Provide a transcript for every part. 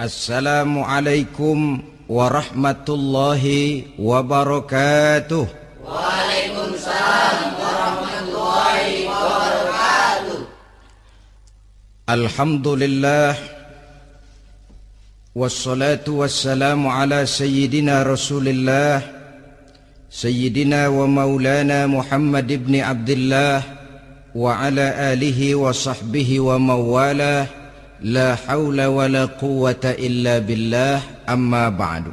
Assalamualaikum warahmatullahi wabarakatuh. Waalaikumsalam warahmatullahi wabarakatuh. Alhamdulillah wassalatu wassalamu ala sayyidina Rasulillah sayyidina wa maulana Muhammad ibn Abdullah wa ala alihi wa sahbihi wa mawalah. La haula wa la quwwata illa billah, amma ba'du.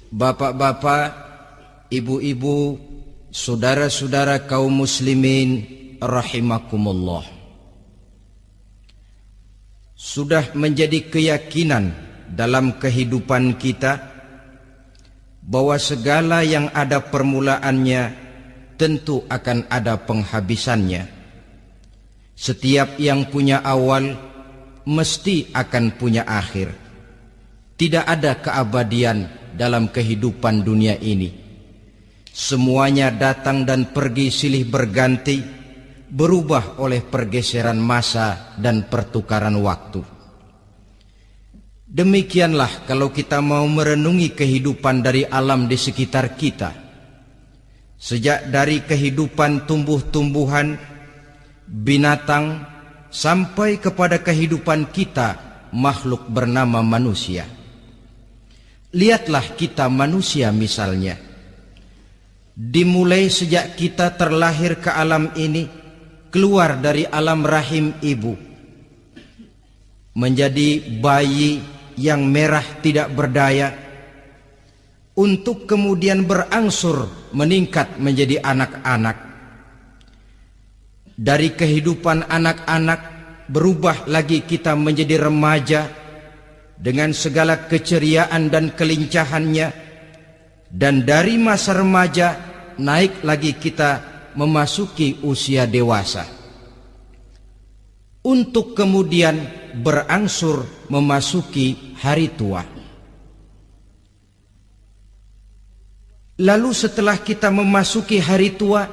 Bapak-bapak, ibu-ibu, saudara-saudara kaum muslimin rahimakumullah. Sudah menjadi keyakinan dalam kehidupan kita bahwa segala yang ada permulaannya tentu akan ada penghabisannya. Setiap yang punya awal mesti akan punya akhir. Tidak ada keabadian dalam kehidupan dunia ini. Semuanya datang dan pergi silih berganti, berubah oleh pergeseran masa dan pertukaran waktu. Demikianlah kalau kita mau merenungi kehidupan dari alam di sekitar kita. Sejak dari kehidupan tumbuh-tumbuhan, binatang, sampai kepada kehidupan kita, makhluk bernama manusia. Lihatlah kita manusia misalnya. Dimulai sejak kita terlahir ke alam ini, keluar dari alam rahim ibu, menjadi bayi yang merah tidak berdaya, untuk kemudian berangsur meningkat menjadi anak-anak. Dari kehidupan anak-anak berubah lagi kita menjadi remaja dengan segala keceriaan dan kelincahannya, dan dari masa remaja naik lagi kita memasuki usia dewasa, untuk kemudian berangsur memasuki hari tua. Lalu setelah kita memasuki hari tua,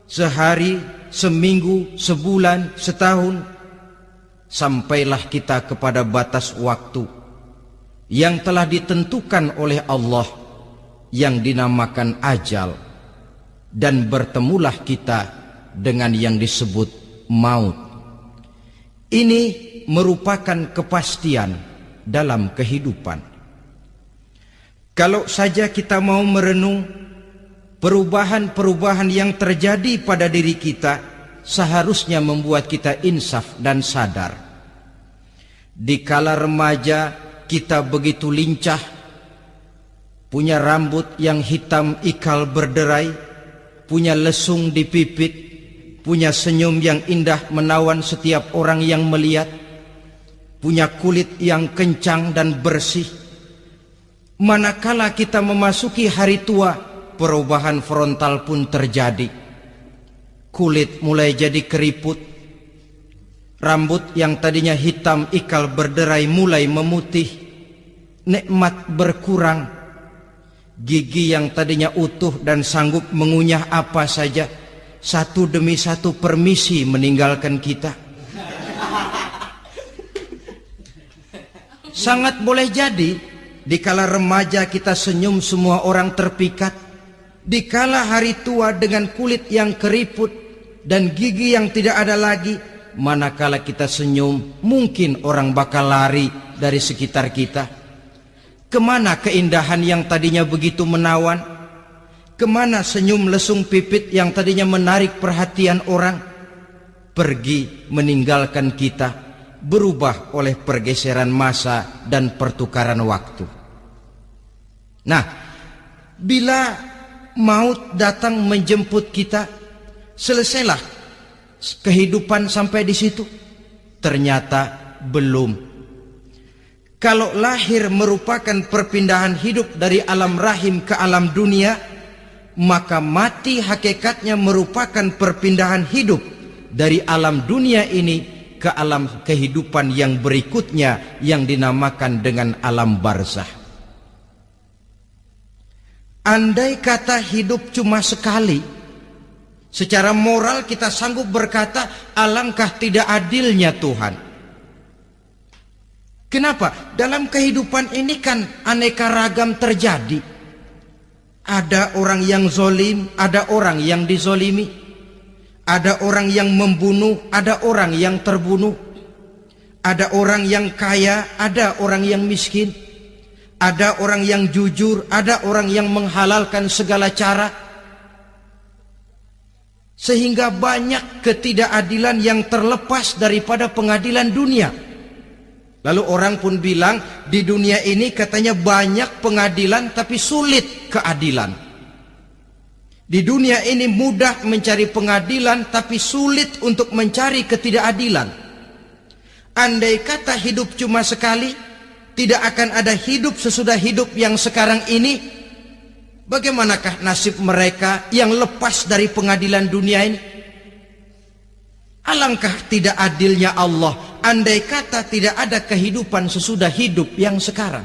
sehari, seminggu, sebulan, setahun, sampailah kita kepada batas waktu yang telah ditentukan oleh Allah, yang dinamakan ajal, dan bertemulah kita dengan yang disebut maut. Ini merupakan kepastian dalam kehidupan. Kalau saja kita mau merenung perubahan-perubahan yang terjadi pada diri kita, seharusnya membuat kita insaf dan sadar. Di kala remaja kita begitu lincah, punya rambut yang hitam ikal berderai, punya lesung di pipit, punya senyum yang indah menawan setiap orang yang melihat, punya kulit yang kencang dan bersih. Manakala kita memasuki hari tua, perubahan frontal pun terjadi. Kulit mulai jadi keriput, rambut yang tadinya hitam ikal berderai mulai memutih, nikmat berkurang, gigi yang tadinya utuh dan sanggup mengunyah apa saja, satu demi satu permisi meninggalkan kita. Sangat boleh jadi dikala remaja kita senyum semua orang terpikat. Dikala hari tua dengan kulit yang keriput dan gigi yang tidak ada lagi, manakala kita senyum, mungkin orang bakal lari dari sekitar kita. Kemana keindahan yang tadinya begitu menawan? Kemana senyum lesung pipit yang tadinya menarik perhatian orang? Pergi meninggalkan kita, berubah oleh pergeseran masa dan pertukaran waktu. Nah, bila maut datang menjemput kita, selesailah kehidupan sampai di situ? Ternyata belum. Kalau lahir merupakan perpindahan hidup dari alam rahim ke alam dunia, maka mati hakikatnya merupakan perpindahan hidup dari alam dunia ini ke alam kehidupan yang berikutnya, yang dinamakan dengan alam barzakh. Andai kata hidup cuma sekali, secara moral kita sanggup berkata, alangkah tidak adilnya Tuhan. Kenapa? Dalam kehidupan ini kan aneka ragam terjadi. Ada orang yang zolim, ada orang yang dizolimi. Ada orang yang membunuh, ada orang yang terbunuh. Ada orang yang kaya, ada orang yang miskin. Ada orang yang jujur, ada orang yang menghalalkan segala cara. Sehingga banyak ketidakadilan yang terlepas daripada pengadilan dunia. Lalu orang pun bilang, di dunia ini katanya banyak pengadilan tapi sulit keadilan. Di dunia ini mudah mencari pengadilan tapi sulit untuk mencari ketidakadilan. Andai kata hidup cuma sekali, tidak akan ada hidup sesudah hidup yang sekarang ini. Bagaimanakah nasib mereka yang lepas dari pengadilan dunia ini? Alangkah tidak adilnya Allah, andai kata tidak ada kehidupan sesudah hidup yang sekarang.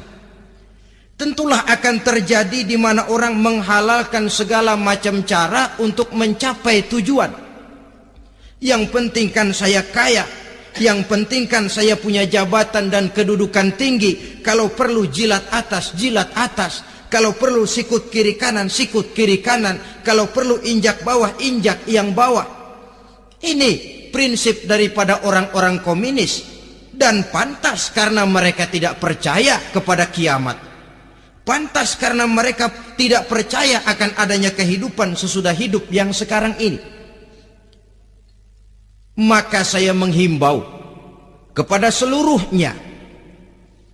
Tentulah akan terjadi di mana orang menghalalkan segala macam cara untuk mencapai tujuan. Yang penting kan saya kaya, yang penting kan saya punya jabatan dan kedudukan tinggi. Kalau perlu jilat atas, jilat atas. Kalau perlu sikut kiri kanan, sikut kiri kanan. Kalau perlu injak bawah, injak yang bawah. Ini prinsip daripada orang-orang komunis. Dan pantas karena mereka tidak percaya kepada kiamat. Pantas karena mereka tidak percaya akan adanya kehidupan sesudah hidup yang sekarang ini. Maka saya menghimbau kepada seluruhnya,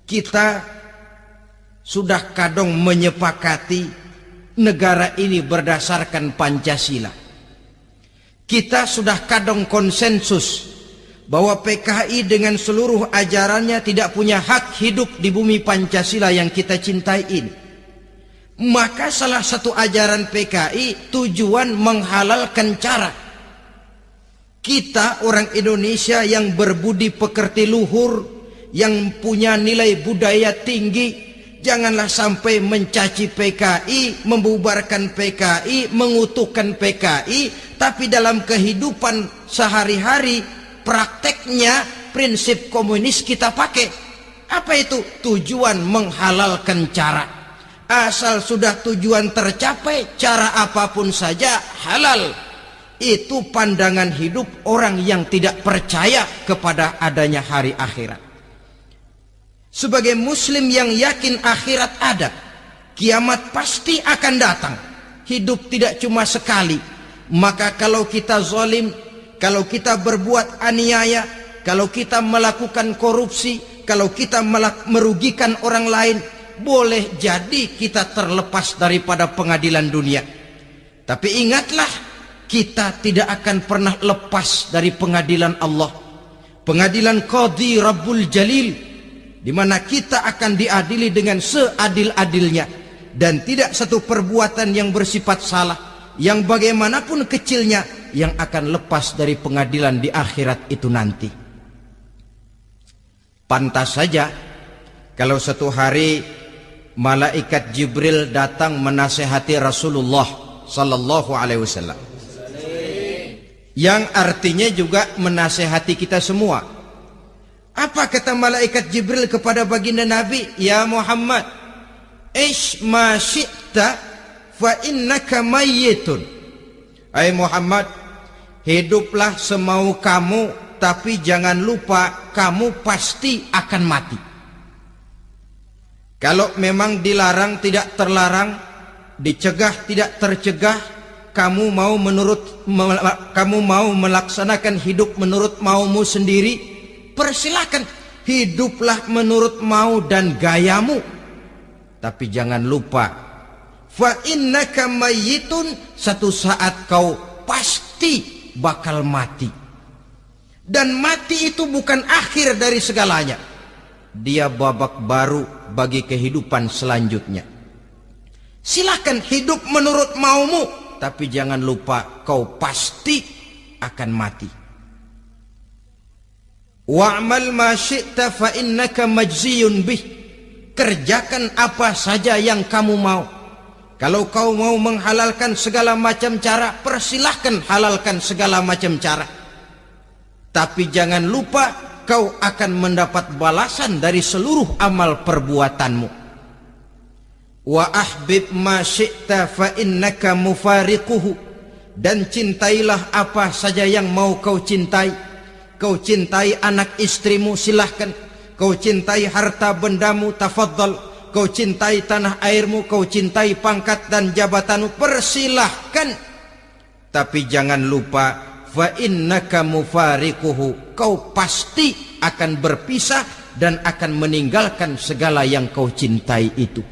kita sudah kadung menyepakati negara ini berdasarkan Pancasila. Kita sudah kadung konsensus bahwa PKI dengan seluruh ajarannya tidak punya hak hidup di bumi Pancasila yang kita cintai ini. Maka salah satu ajaran PKI tujuan menghalalkan cara. Kita orang Indonesia yang berbudi pekerti luhur, yang punya nilai budaya tinggi, janganlah sampai mencaci PKI, membubarkan PKI, mengutuhkan PKI, tapi dalam kehidupan sehari-hari prakteknya prinsip komunis kita pakai. Apa itu? Tujuan menghalalkan cara. Asal sudah tujuan tercapai, cara apapun saja halal. Itu pandangan hidup orang yang tidak percaya kepada adanya hari akhirat. Sebagai muslim yang yakin akhirat ada, kiamat pasti akan datang. Hidup tidak cuma sekali. Maka kalau kita zalim, kalau kita berbuat aniaya, kalau kita melakukan korupsi, kalau kita merugikan orang lain, boleh jadi kita terlepas daripada pengadilan dunia. Tapi ingatlah, kita tidak akan pernah lepas dari pengadilan Allah. Pengadilan Qadhi Rabbul Jalil, di mana kita akan diadili dengan seadil-adilnya. Dan tidak satu perbuatan yang bersifat salah, yang bagaimanapun kecilnya, yang akan lepas dari pengadilan di akhirat itu nanti. Pantas saja kalau satu hari malaikat Jibril datang menasehati Rasulullah sallallahu alaihi wasallam, yang artinya juga menasehati kita semua. Apa kata malaikat Jibril kepada baginda Nabi? Ya Muhammad, ish ma syi'ta fa innaka mayyitun. Hai Muhammad, hiduplah semau kamu, tapi jangan lupa kamu pasti akan mati. Kalau memang dilarang tidak terlarang, dicegah tidak tercegah, kamu mau melaksanakan hidup menurut maumu sendiri, persilakan, hiduplah menurut mau dan gayamu. Tapi jangan lupa, fa innaka mayyitun, satu saat kau pasti bakal mati. Dan mati itu bukan akhir dari segalanya. Dia babak baru bagi kehidupan selanjutnya. Silakan hidup menurut maumu, tapi jangan lupa kau pasti akan mati. Wa'mal ma syi'ta fa innaka majziyun bih. Kerjakan apa saja yang kamu mau. Kalau kau mau menghalalkan segala macam cara, persilahkan halalkan segala macam cara. Tapi jangan lupa kau akan mendapat balasan dari seluruh amal perbuatanmu. Wa ahbib ma syi'ta fa innaka mufariquhu. Dan cintailah apa saja yang mau kau cintai. Kau cintai anak istrimu, silahkan. Kau cintai harta bendamu, tafadhal. Kau cintai tanah airmu, kau cintai pangkat dan jabatanmu, persilahkan. Tapi jangan lupa, fa innaka mufariquhu. Kau pasti akan berpisah dan akan meninggalkan segala yang kau cintai itu.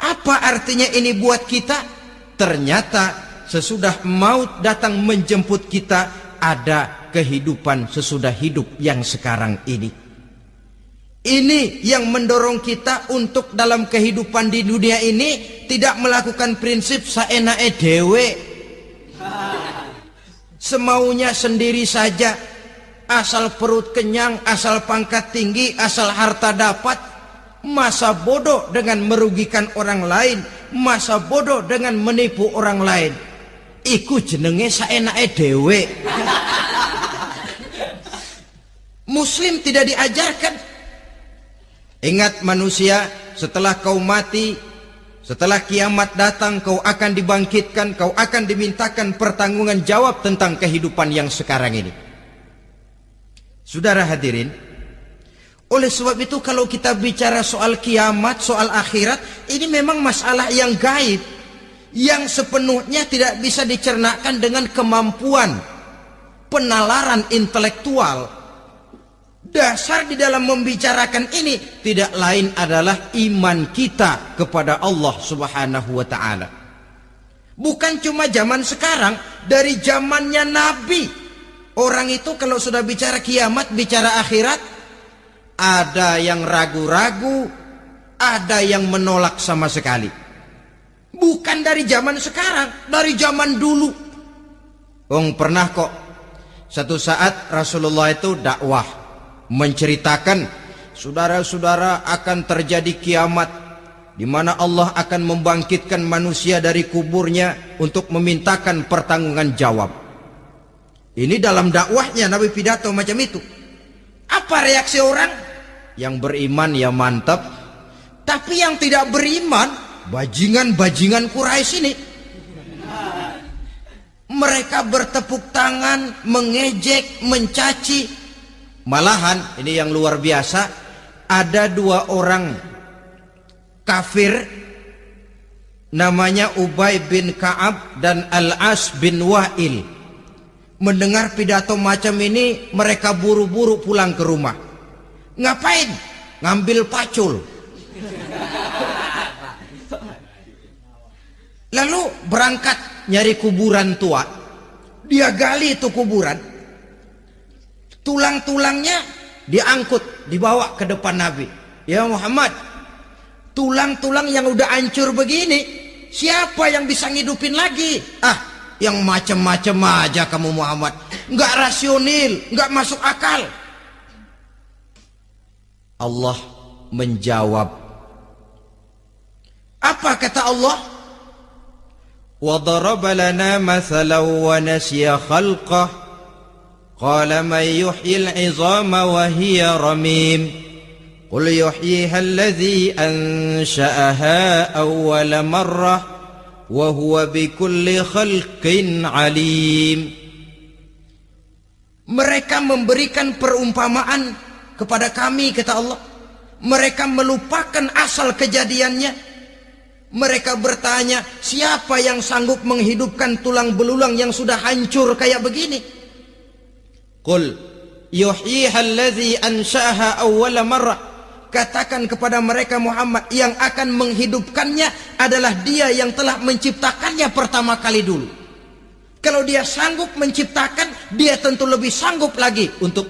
Apa artinya ini buat kita? Ternyata sesudah maut datang menjemput kita, ada kehidupan sesudah hidup yang sekarang ini. Ini yang mendorong kita untuk dalam kehidupan di dunia ini tidak melakukan prinsip saenake dewe, semaunya sendiri saja, asal perut kenyang, asal pangkat tinggi, asal harta dapat. Masa bodoh dengan merugikan orang lain, masa bodoh dengan menipu orang lain. Iku jenenge saenake dhewe. Muslim tidak diajarkan. Ingat manusia, setelah kau mati, setelah kiamat datang, kau akan dibangkitkan, kau akan dimintakan pertanggungan jawab tentang kehidupan yang sekarang ini. Saudara hadirin, oleh sebab itu kalau kita bicara soal kiamat, soal akhirat, ini memang masalah yang gaib, yang sepenuhnya tidak bisa dicernakan dengan kemampuan penalaran intelektual. Dasar di dalam membicarakan ini tidak lain adalah iman kita kepada Allah Subhanahu wa ta'ala. Bukan cuma zaman sekarang, dari zamannya Nabi. Orang itu kalau sudah bicara kiamat, bicara akhirat, ada yang ragu-ragu, ada yang menolak sama sekali. Bukan dari zaman sekarang, dari zaman dulu. Pernah kok satu saat Rasulullah itu dakwah, menceritakan, saudara-saudara, akan terjadi kiamat di mana Allah akan membangkitkan manusia dari kuburnya untuk memintakan pertanggungan jawab. Ini dalam dakwahnya Nabi pidato macam itu. Apa reaksi orang? Yang beriman ya mantap, tapi yang tidak beriman, bajingan-bajingan Quraisy ini, mereka bertepuk tangan, mengejek, mencaci. Malahan ini yang luar biasa, ada dua orang kafir namanya Ubay bin Ka'ab dan Al-As bin Wa'il. Mendengar pidato macam ini, mereka buru-buru pulang ke rumah. Ngapain? Ngambil pacul. Lalu berangkat nyari kuburan tua. Dia gali itu kuburan. Tulang-tulangnya diangkut, dibawa ke depan Nabi. Ya Muhammad, tulang-tulang yang udah hancur begini, siapa yang bisa ngidupin lagi? Yang macam-macam aja kamu Muhammad, nggak rasional, nggak masuk akal. Allah menjawab. Apa kata Allah? Wa daraba lana mathalan wa nasiya khalqah qala man yuhyil 'izama wa hiya ramim qul yuhyiha alladhi ansha'aha awwala marrah wa huwa bikulli khalqin alim. Mereka memberikan perumpamaan kepada kami, kata Allah. Mereka melupakan asal kejadiannya. Mereka bertanya, siapa yang sanggup menghidupkan tulang belulang yang sudah hancur kayak begini? Qul yuhyiha alladhi ansha'aha awwala marrah. Katakan kepada mereka Muhammad, yang akan menghidupkannya adalah dia yang telah menciptakannya pertama kali dulu. Kalau dia sanggup menciptakan, dia tentu lebih sanggup lagi untuk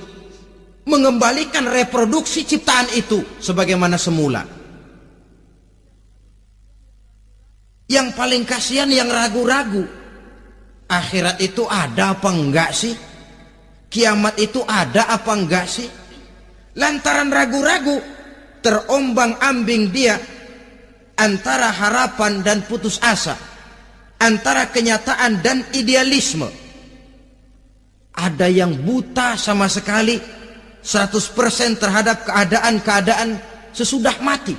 mengembalikan reproduksi ciptaan itu sebagaimana semula. Yang paling kasihan yang ragu-ragu. Akhirat itu ada apa enggak sih? Kiamat itu ada apa enggak sih? Lantaran ragu-ragu, terombang-ambing dia antara harapan dan putus asa, antara kenyataan dan idealisme. ada yang buta sama sekali 100% terhadap keadaan-keadaan sesudah mati.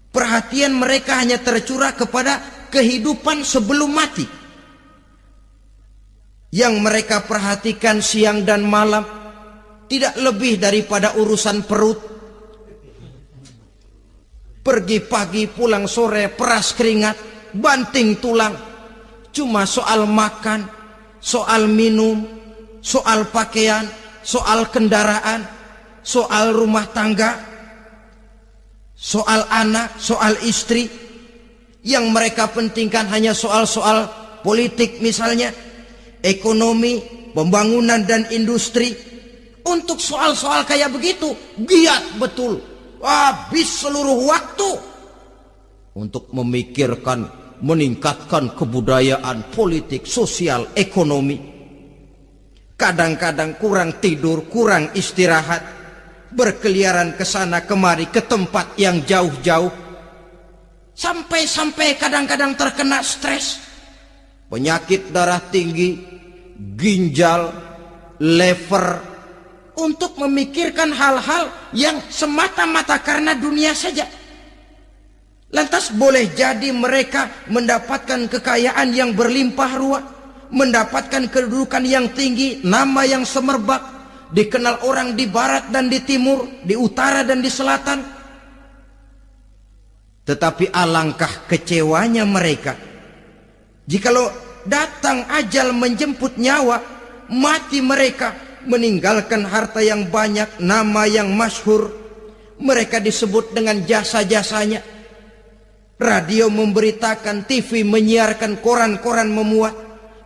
Perhatian mereka hanya tercurah kepada kehidupan sebelum mati. Yang mereka perhatikan siang dan malam tidak lebih daripada urusan perut. Pergi pagi, pulang sore, peras keringat, banting tulang. Cuma soal makan, soal minum, soal pakaian, soal kendaraan, soal rumah tangga, soal anak, soal istri. Yang mereka pentingkan hanya soal-soal politik misalnya, ekonomi, pembangunan dan industri. Untuk soal-soal kayak begitu giat betul, habis seluruh waktu untuk memikirkan meningkatkan kebudayaan, politik, sosial, ekonomi. Kadang-kadang kurang tidur, kurang istirahat, berkeliaran ke sana kemari ke tempat yang jauh-jauh, sampai kadang-kadang terkena stres, penyakit darah tinggi, ginjal, liver, untuk memikirkan hal-hal yang semata-mata karena dunia saja. Lantas boleh jadi mereka mendapatkan kekayaan yang berlimpah ruah, mendapatkan kedudukan yang tinggi, nama yang semerbak, dikenal orang di barat dan di timur, di utara dan di selatan. Tetapi alangkah kecewanya mereka jikalau datang ajal menjemput nyawa, mati mereka, meninggalkan harta yang banyak, nama yang masyhur. Mereka disebut dengan jasa-jasanya. Radio memberitakan, TV menyiarkan, koran-koran memuat.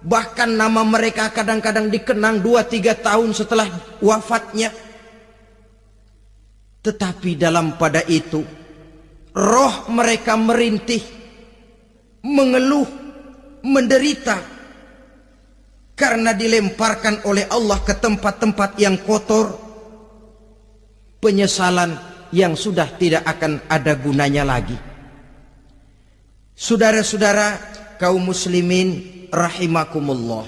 Bahkan nama mereka kadang-kadang dikenang 2-3 tahun setelah wafatnya. Tetapi dalam pada itu, roh mereka merintih, mengeluh, menderita, karena dilemparkan oleh Allah ke tempat-tempat yang kotor. Penyesalan yang sudah tidak akan ada gunanya lagi. Saudara-saudara kaum muslimin rahimakumullah.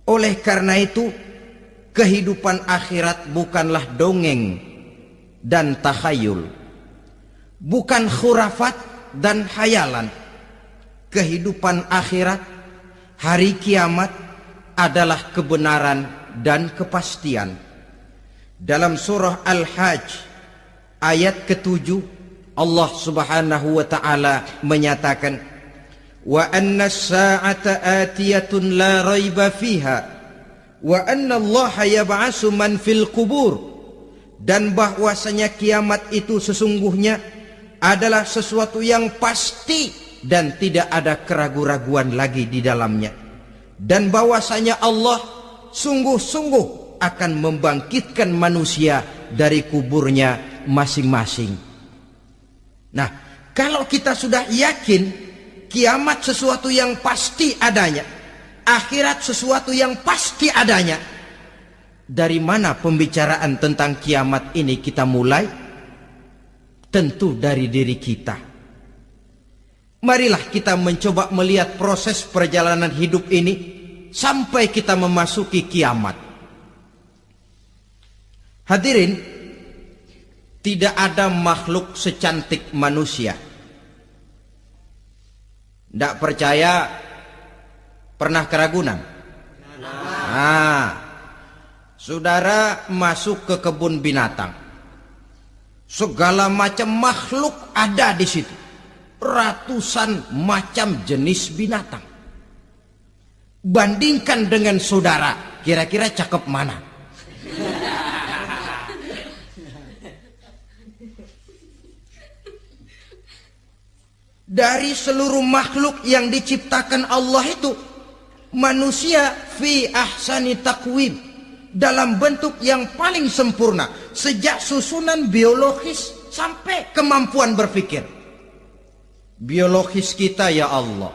Oleh karena itu, kehidupan akhirat bukanlah dongeng dan takhayul, bukan khurafat dan hayalan. Kehidupan akhirat, hari kiamat adalah kebenaran dan kepastian. Dalam surah Al-Hajj ayat ke-7, Allah Subhanahu wa ta'ala menyatakan, wa anna as-sa'ata atiyatun la raiba fiha wa anna Allah yab'asu man fil qubur. Dan bahwasanya kiamat itu sesungguhnya adalah sesuatu yang pasti dan tidak ada keraguan-raguan lagi di dalamnya. Dan bahwasanya Allah sungguh-sungguh akan membangkitkan manusia dari kuburnya masing-masing. Nah, kalau kita sudah yakin kiamat sesuatu yang pasti adanya, akhirat sesuatu yang pasti adanya, dari mana pembicaraan tentang kiamat ini kita mulai? Tentu dari diri kita. Marilah kita mencoba melihat proses perjalanan hidup ini sampai kita memasuki kiamat. Hadirin, tidak ada makhluk secantik manusia. Tidak percaya, pernah ke Ragunan? Nah, saudara masuk ke kebun binatang, segala macam makhluk ada di situ, ratusan macam jenis binatang. Bandingkan dengan saudara, kira-kira cakep mana? Dari seluruh makhluk yang diciptakan Allah itu, manusia fi ahsani taqwim, dalam bentuk yang paling sempurna, sejak susunan biologis sampai kemampuan berpikir. Biologis kita, ya Allah,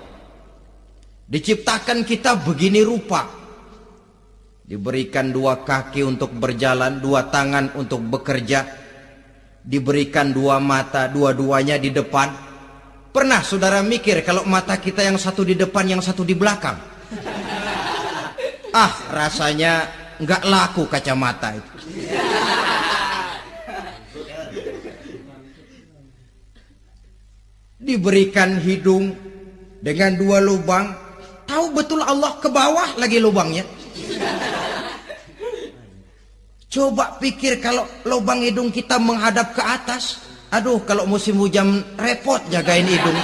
diciptakan kita begini rupa, diberikan 2 kaki untuk berjalan, 2 tangan untuk bekerja, diberikan 2 mata, dua-duanya di depan. Pernah saudara mikir kalau mata kita yang satu di depan, yang satu di belakang? rasanya nggak laku kacamata itu. Diberikan hidung dengan 2 lubang, tahu betul Allah ke bawah lagi lubangnya. Coba pikir kalau lubang hidung kita menghadap ke atas. Aduh, kalau musim hujan repot jagain hidung.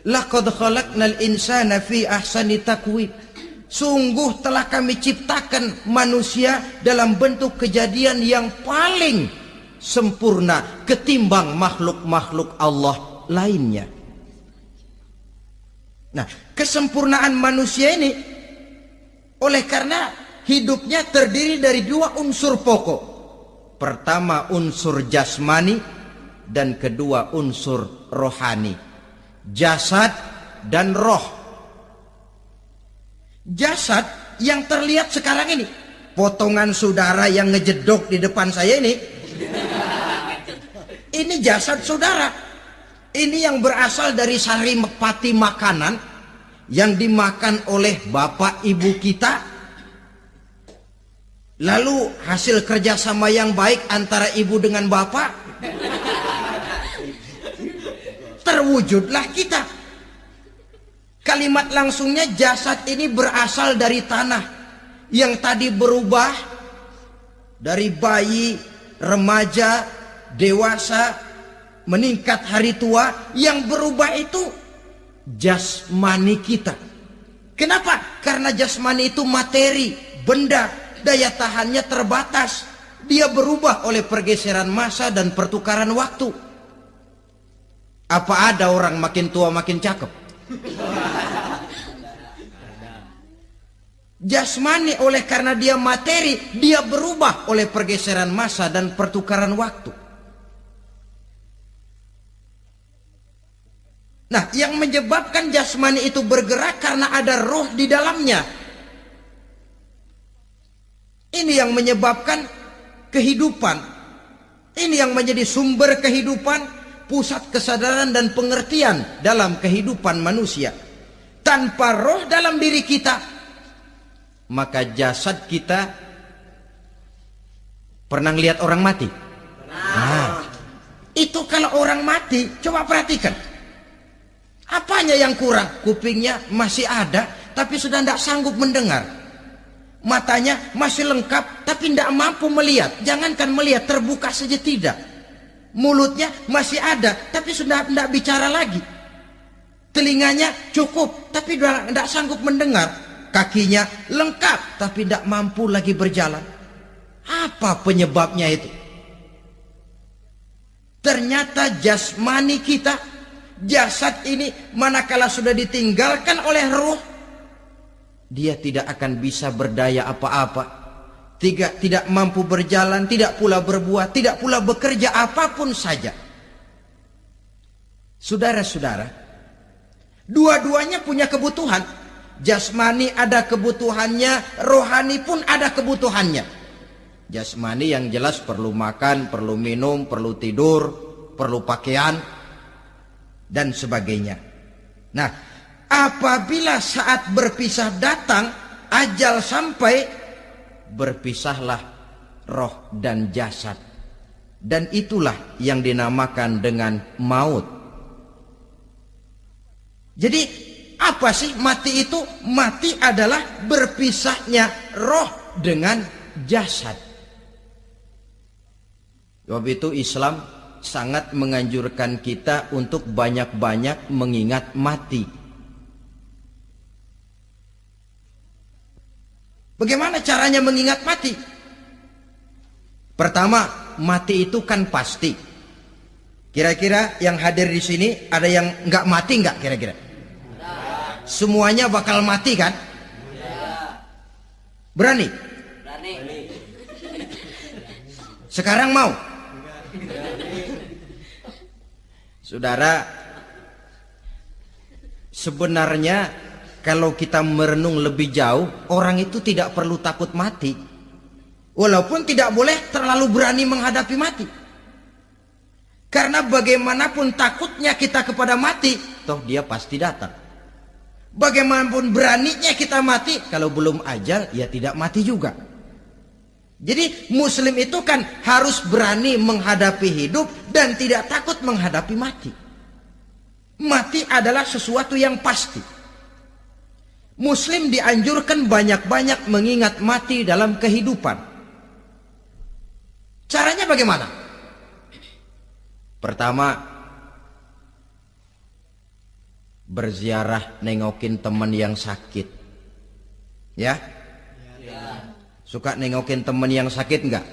Laqad khalaqnal insana fi ahsani taqwim. Sungguh telah kami ciptakan manusia dalam bentuk kejadian yang paling sempurna ketimbang makhluk-makhluk Allah lainnya. Nah, kesempurnaan manusia ini oleh karena hidupnya terdiri dari 2 unsur pokok. Pertama unsur jasmani dan kedua unsur rohani. Jasad dan roh. Jasad yang terlihat sekarang ini, potongan saudara yang ngejedok di depan saya ini jasad saudara. Ini yang berasal dari saripati makanan yang dimakan oleh bapak ibu kita. Lalu hasil kerjasama yang baik antara ibu dengan bapak, terwujudlah kita. Kalimat langsungnya jasad ini berasal dari tanah yang tadi berubah dari bayi, remaja, dewasa, meningkat hari tua. Yang berubah itu jasmani kita. Kenapa? Karena jasmani itu materi, benda, daya tahannya terbatas. Dia berubah oleh pergeseran masa dan pertukaran waktu. Apa ada orang makin tua makin cakep? Jasmani oleh karena dia materi, dia berubah oleh pergeseran masa dan pertukaran waktu. Nah, yang menyebabkan jasmani itu bergerak karena ada roh di dalamnya. Ini yang menyebabkan kehidupan. Ini yang menjadi sumber kehidupan, pusat kesadaran dan pengertian dalam kehidupan manusia. Tanpa roh dalam diri kita, maka jasad kita pernah lihat orang mati? Nah, itu kalau orang mati, coba perhatikan. Apanya yang kurang? Kupingnya masih ada, tapi sudah tidak sanggup mendengar. Matanya masih lengkap, tapi tidak mampu melihat. Jangankan melihat, terbuka saja tidak. Mulutnya masih ada, tapi sudah tidak bicara lagi. Telinganya cukup, tapi sudah tidak sanggup mendengar. Kakinya lengkap, tapi tidak mampu lagi berjalan. Apa penyebabnya itu? Ternyata jasmani kita, jasad ini manakala sudah ditinggalkan oleh ruh, dia tidak akan bisa berdaya apa-apa. Tidak mampu berjalan, tidak pula berbuat, tidak pula bekerja apapun saja. Saudara-saudara, dua-duanya punya kebutuhan. Jasmani ada kebutuhannya, rohani pun ada kebutuhannya. Jasmani yang jelas perlu makan, perlu minum, perlu tidur, perlu pakaian, dan sebagainya. Nah, apabila saat berpisah datang, ajal sampai, berpisahlah roh dan jasad. Dan itulah yang dinamakan dengan maut. Jadi apa sih mati itu? Mati adalah berpisahnya roh dengan jasad. Sebab itu Islam sangat menganjurkan kita untuk banyak-banyak mengingat mati. Bagaimana caranya mengingat mati? Pertama, mati itu kan pasti. Kira-kira yang hadir di sini ada yang nggak mati nggak kira-kira? Semuanya bakal mati kan? Berani? Berani. Sekarang mau? Saudara, sebenarnya kalau kita merenung lebih jauh, orang itu tidak perlu takut mati. Walaupun tidak boleh terlalu berani menghadapi mati. Karena bagaimanapun takutnya kita kepada mati, toh dia pasti datang. Bagaimanapun beraninya kita mati, kalau belum ajal ya tidak mati juga. Jadi muslim itu kan harus berani menghadapi hidup dan tidak takut menghadapi mati. Mati adalah sesuatu yang pasti. Muslim dianjurkan banyak-banyak mengingat mati dalam kehidupan. Caranya bagaimana? Pertama, berziarah nengokin teman yang sakit. Ya? Suka nengokin teman yang sakit enggak?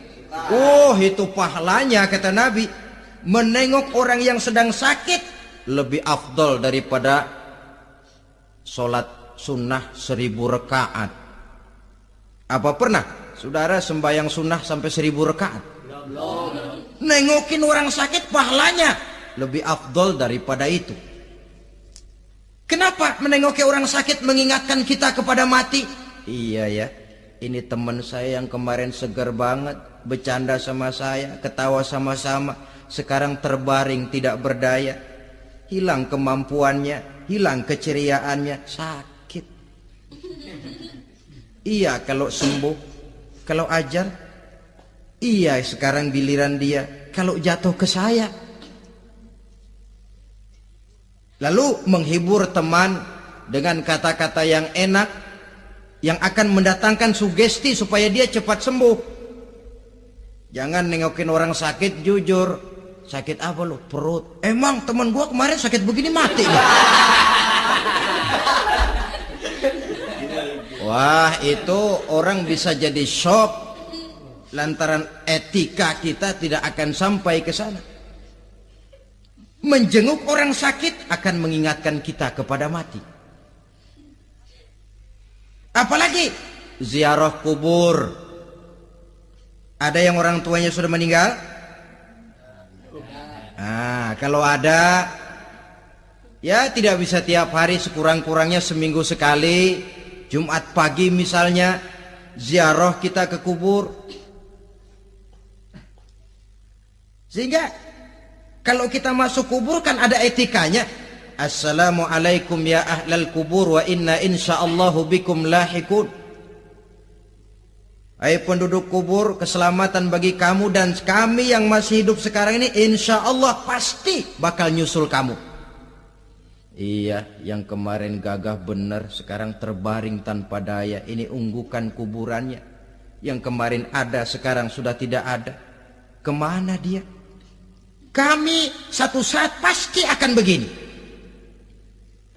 Oh, itu pahalanya kata Nabi. Menengok orang yang sedang sakit lebih afdol daripada sholat sunnah 1000 rakaat. Apa pernah saudara sembahyang sunnah sampai 1000 rakaat? Nengokin orang sakit pahalanya lebih afdol daripada itu. Kenapa menengoki orang sakit mengingatkan kita kepada mati? Iya ya, ini teman saya yang kemarin segar banget, bercanda sama saya, ketawa sama-sama, sekarang terbaring tidak berdaya, hilang kemampuannya, hilang keceriaannya, sakit. Iya kalau sembuh, kalau ajal, iya sekarang giliran dia, kalau jatuh ke saya. Lalu menghibur teman dengan kata-kata yang enak, yang akan mendatangkan sugesti supaya dia cepat sembuh. Jangan nengokin orang sakit jujur. Sakit apa lu? Perut. Emang teman gua kemarin sakit begini mati nih. Wah, itu orang bisa jadi shock lantaran etika kita tidak akan sampai ke sana. Menjenguk orang sakit akan mengingatkan kita kepada mati. Apalagi ziarah kubur. Ada yang orang tuanya sudah meninggal? Kalau ada, ya tidak bisa tiap hari, sekurang-kurangnya seminggu sekali. Jumat pagi misalnya, ziarah kita ke kubur. Sehingga kalau kita masuk kubur kan ada etikanya. Assalamualaikum ya ahlal kubur wa inna insyaallahu bikum lahikun. Hai penduduk kubur, keselamatan bagi kamu dan kami yang masih hidup sekarang ini insyaallah pasti bakal nyusul kamu. Iya, yang kemarin gagah benar sekarang terbaring tanpa daya. Ini unggukan kuburannya. Yang kemarin ada sekarang sudah tidak ada. Kemana dia? Kami satu saat pasti akan begini.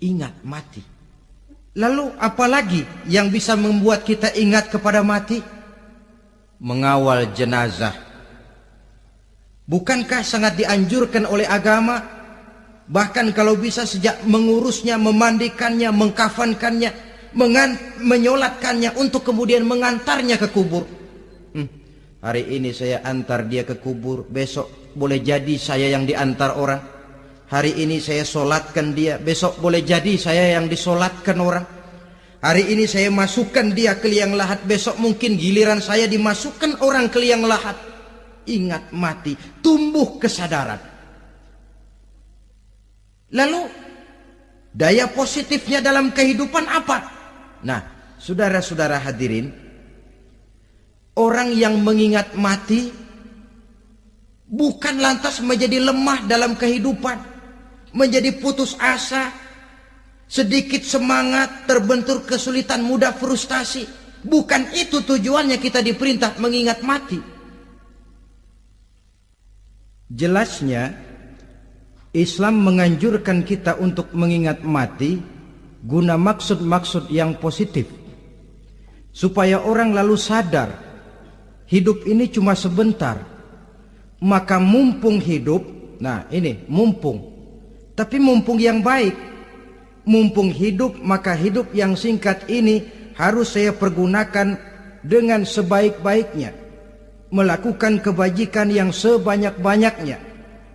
Ingat mati. Lalu apalagi yang bisa membuat kita ingat kepada mati? Mengawal jenazah. Bukankah sangat dianjurkan oleh agama? Bahkan kalau bisa sejak mengurusnya, memandikannya, mengkafankannya, menyolatkannya untuk kemudian mengantarnya ke kubur. Hari ini saya antar dia ke kubur, besok boleh jadi saya yang diantar orang. Hari ini saya solatkan dia, besok boleh jadi saya yang disolatkan orang. Hari ini saya masukkan dia ke liang lahat, besok mungkin giliran saya dimasukkan orang ke liang lahat. Ingat mati, tumbuh kesadaran. Lalu daya positifnya dalam kehidupan apa? Nah, saudara-saudara hadirin, orang yang mengingat mati bukan lantas menjadi lemah dalam kehidupan, menjadi putus asa, sedikit semangat, terbentur kesulitan, mudah frustasi. Bukan itu tujuannya kita diperintah mengingat mati. Jelasnya Islam menganjurkan kita untuk mengingat mati guna maksud-maksud yang positif, supaya orang lalu sadar hidup ini cuma sebentar. Maka mumpung hidup, nah ini mumpung, tapi mumpung yang baik. Mumpung hidup, maka hidup yang singkat ini harus saya pergunakan dengan sebaik-baiknya, melakukan kebajikan yang sebanyak-banyaknya,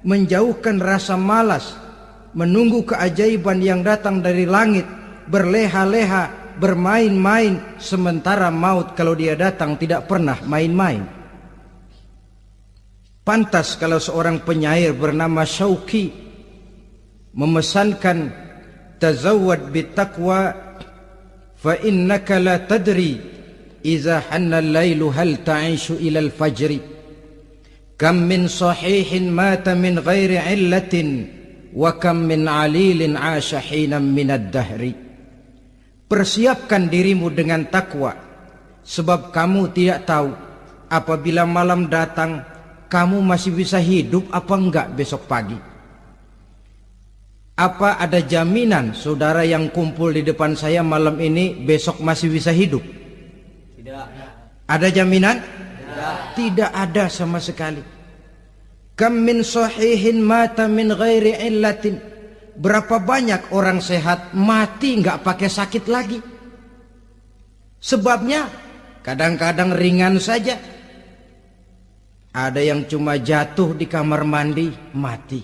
menjauhkan rasa malas, menunggu keajaiban yang datang dari langit, berleha-leha, bermain-main, sementara maut kalau dia datang tidak pernah main-main. Pantas kalau seorang penyair bernama Syauqi memesankan tazawwad bittaqwa fa innaka la tadri idza hanna al-lailu hal ta'ishu ila al-fajri kam min sahihin mata min ghairi illatin wa kam min alilin 'asha hinan min ad-dahri. Persiapkan dirimu dengan takwa, sebab kamu tidak tahu apabila malam datang kamu masih bisa hidup apa enggak besok pagi. Apa ada jaminan saudara yang kumpul di depan saya malam ini besok masih bisa hidup? Tidak. Ada jaminan? Tidak. Tidak ada sama sekali. Kam min sahihin mata min ghairi illatin. Berapa banyak orang sehat mati nggak pakai sakit lagi. Sebabnya kadang-kadang ringan saja. Ada yang cuma jatuh di kamar mandi mati.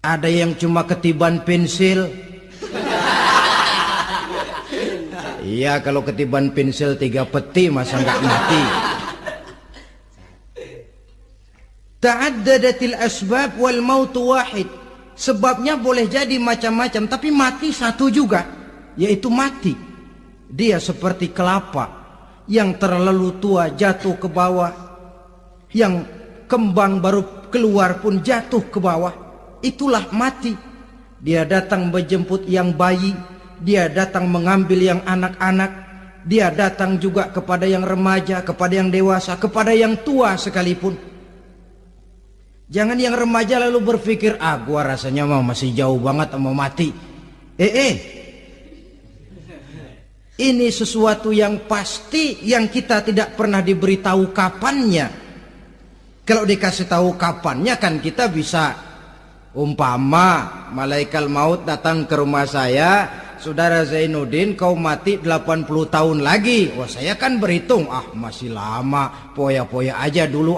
Ada yang cuma ketiban pensil. Iya, kalau ketiban pensil 3 peti masa nggak mati. Ta'addadatil asbab wal mautu wahid. Sebabnya boleh jadi macam-macam, tapi mati satu juga, yaitu mati. Dia seperti kelapa yang terlalu tua jatuh ke bawah, yang kembang baru keluar pun jatuh ke bawah. Itulah mati. Dia datang menjemput yang bayi, dia datang mengambil yang anak-anak, dia datang juga kepada yang remaja, kepada yang dewasa, kepada yang tua sekalipun. Jangan yang remaja lalu berpikir, gua rasanya masih jauh banget mau mati. Ini sesuatu yang pasti yang kita tidak pernah diberitahu kapannya. Kalau dikasih tahu kapannya kan kita bisa. Umpama malaikat maut datang ke rumah saya, saudara Zainuddin kau mati 80 tahun lagi. Wah, saya kan berhitung, masih lama, poya-poya aja dulu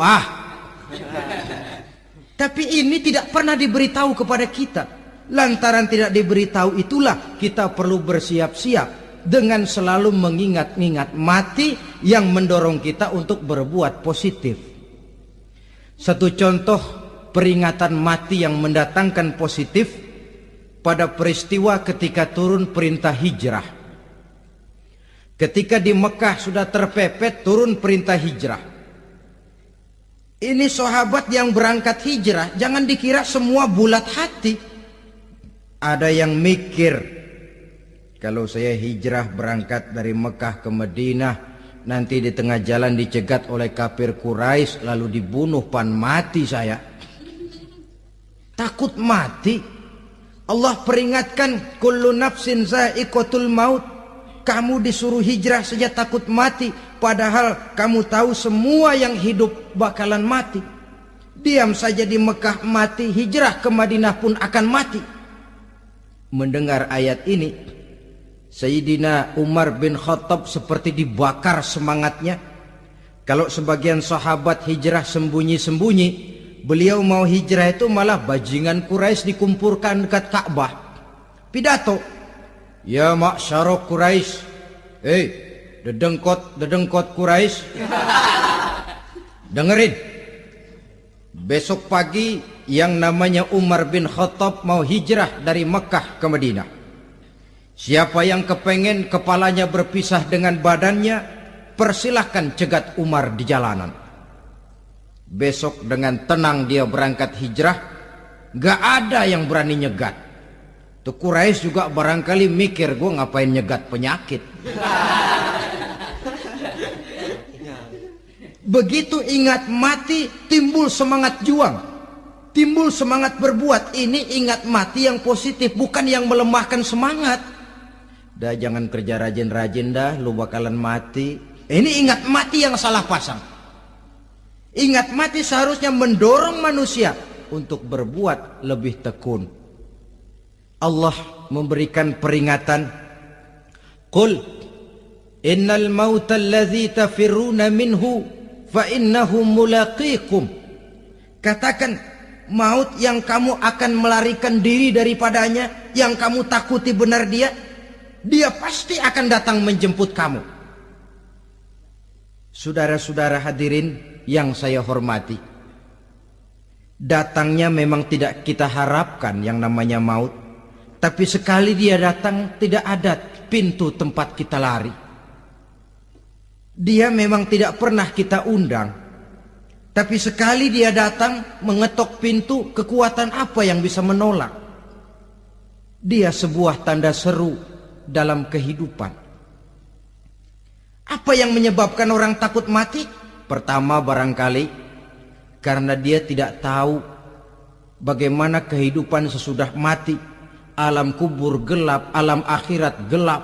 Tapi ini tidak pernah diberitahu kepada kita. Lantaran tidak diberitahu itulah kita perlu bersiap-siap dengan selalu mengingat-ingat mati yang mendorong kita untuk berbuat positif. Satu contoh peringatan mati yang mendatangkan positif pada peristiwa ketika turun perintah hijrah. Ketika di Mekah sudah terpepet turun perintah hijrah. Ini sahabat yang berangkat hijrah, jangan dikira semua bulat hati. Ada yang mikir, kalau saya hijrah berangkat dari Mekah ke Madinah, nanti di tengah jalan dicegat oleh kafir Quraisy lalu dibunuh, mati saya. Takut mati. Allah peringatkan, kullu nafsin za'iqatul maut. Kamu disuruh hijrah saja takut mati, padahal kamu tahu semua yang hidup bakalan mati. Diam saja di Mekah mati, hijrah ke Madinah pun akan mati. Mendengar ayat ini, Sayyidina Umar bin Khattab seperti dibakar semangatnya. Kalau sebagian sahabat hijrah sembunyi-sembunyi, beliau mau hijrah itu malah bajingan Quraisy dikumpulkan dekat Ka'bah. Pidato, ya ma'syarah Quraisy, dedengkot Quraisy, dengerin. Besok pagi yang namanya Umar bin Khattab mau hijrah dari Mekah ke Madinah. Siapa yang kepengen kepalanya berpisah dengan badannya, persilahkan cegat Umar di jalanan. Besok dengan tenang dia berangkat hijrah, gak ada yang berani nyegat. Tuh Quraisy juga barangkali mikir, gue ngapain nyegat penyakit. Begitu ingat mati, timbul semangat juang, timbul semangat berbuat. Ini ingat mati yang positif, bukan yang melemahkan semangat. Dah jangan kerja rajin-rajin dah, lu bakalan mati. Ini ingat mati yang salah pasang. Ingat mati seharusnya mendorong manusia untuk berbuat lebih tekun. Allah memberikan peringatan, qul innal mauta allazi tafirruna minhu fa innahu mulaqikum. Katakan, maut yang kamu akan melarikan diri daripadanya, yang kamu takuti benar dia pasti akan datang menjemput kamu. Saudara-saudara hadirin yang saya hormati, datangnya memang tidak kita harapkan yang namanya maut, Tapi sekali dia datang, tidak ada pintu tempat kita lari. Dia memang tidak pernah kita undang. Tapi sekali dia datang, mengetok pintu, kekuatan apa yang bisa menolak? Dia sebuah tanda seru dalam kehidupan. Apa yang menyebabkan orang takut mati? Pertama barangkali karena dia tidak tahu bagaimana kehidupan sesudah mati. Alam kubur gelap, alam akhirat gelap.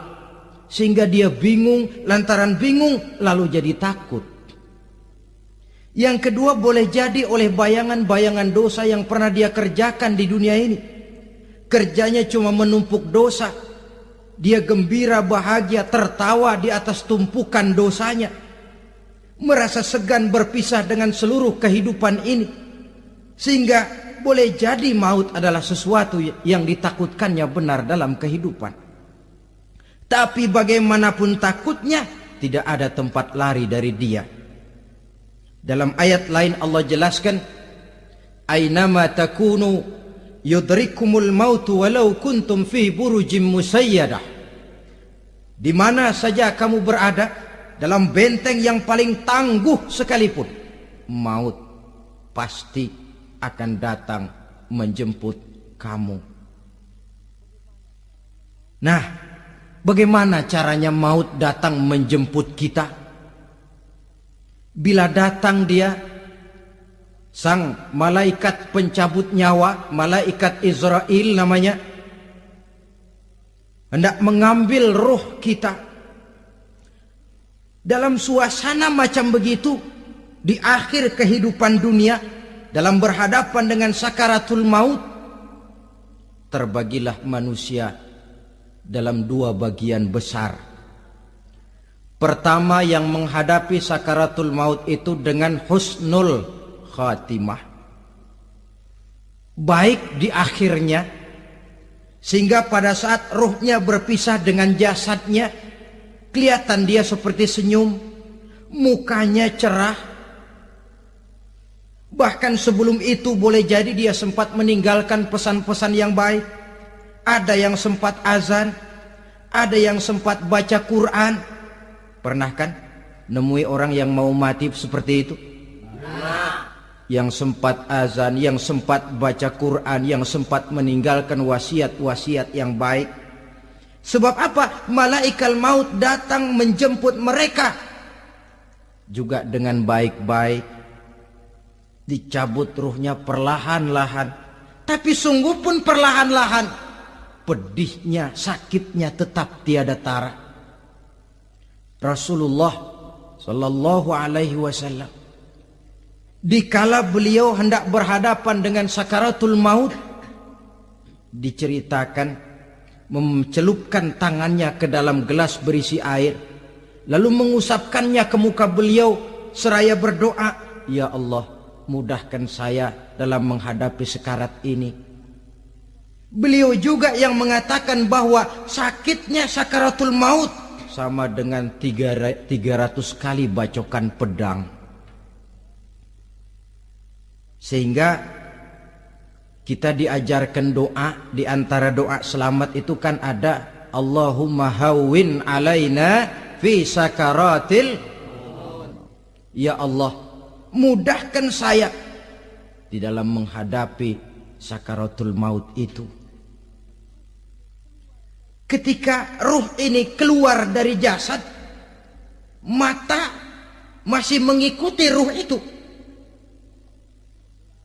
Sehingga dia bingung, lantaran bingung lalu jadi takut. Yang kedua boleh jadi oleh bayangan-bayangan dosa yang pernah dia kerjakan di dunia ini. Kerjanya cuma menumpuk dosa. Dia gembira, bahagia, tertawa di atas tumpukan dosanya. Merasa segan berpisah dengan seluruh kehidupan ini. Sehingga boleh jadi maut adalah sesuatu yang ditakutkannya benar dalam kehidupan. Tapi bagaimanapun takutnya, tidak ada tempat lari dari dia. Dalam ayat lain Allah jelaskan, Aynama takunu yudrikumul mautu walau kuntum fi burujim musayyadah. Di mana saja kamu berada, dalam benteng yang paling tangguh sekalipun, maut pasti akan datang menjemput kamu. Nah, bagaimana caranya maut datang menjemput kita? Bila datang dia, sang malaikat pencabut nyawa, malaikat Israel namanya, hendak mengambil roh kita. Dalam suasana macam begitu, di akhir kehidupan dunia, dalam berhadapan dengan sakaratul maut, terbagilah manusia dalam dua bagian besar. Pertama, yang menghadapi sakaratul maut itu dengan husnul khatimah, baik di akhirnya, sehingga pada saat ruhnya berpisah dengan jasadnya, kelihatan dia seperti senyum, mukanya cerah. Bahkan sebelum itu boleh jadi dia sempat meninggalkan pesan-pesan yang baik. Ada yang sempat azan, ada yang sempat baca Quran. Pernah kan nemui orang yang mau mati seperti itu? Yang sempat azan, yang sempat baca Quran, yang sempat meninggalkan wasiat-wasiat yang baik. Sebab apa? Malaikat maut datang menjemput mereka juga dengan baik-baik. Dicabut ruhnya perlahan-lahan, tapi sungguh pun perlahan-lahan. Pedihnya, sakitnya tetap tiada tara. Rasulullah Sallallahu Alaihi Wasallam, dikala beliau hendak berhadapan dengan sakaratul maut, diceritakan mencelupkan tangannya ke dalam gelas berisi air, lalu mengusapkannya ke muka beliau seraya berdoa, Ya Allah, mudahkan saya dalam menghadapi sekarat ini. Beliau juga yang mengatakan bahwa sakitnya sakaratul maut sama dengan 300 kali bacokan pedang. Sehingga kita diajarkan doa, di antara doa selamat itu kan ada Allahumma hawwin alaina fi sakaratil. Ya Allah, mudahkan saya di dalam menghadapi sakaratul maut itu. Ketika ruh ini keluar dari jasad, mata masih mengikuti ruh itu.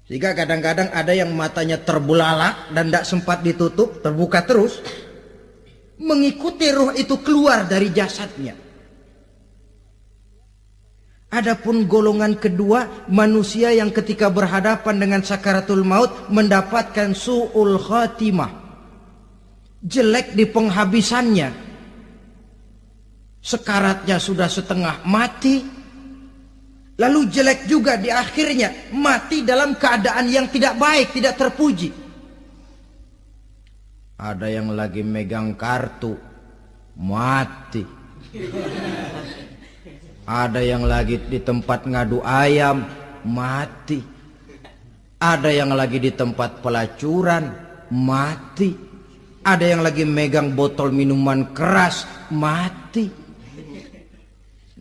Sehingga kadang-kadang ada yang matanya terbelalak dan tidak sempat ditutup, terbuka terus, mengikuti ruh itu keluar dari jasadnya. Adapun golongan kedua, manusia yang ketika berhadapan dengan sakaratul maut mendapatkan su'ul khatimah, jelek di penghabisannya. Sekaratnya sudah setengah mati, lalu jelek juga di akhirnya, mati dalam keadaan yang tidak baik, tidak terpuji. Ada yang lagi megang kartu, mati. Ada yang lagi di tempat ngadu ayam, mati. Ada yang lagi di tempat pelacuran, mati. Ada yang lagi megang botol minuman keras, mati.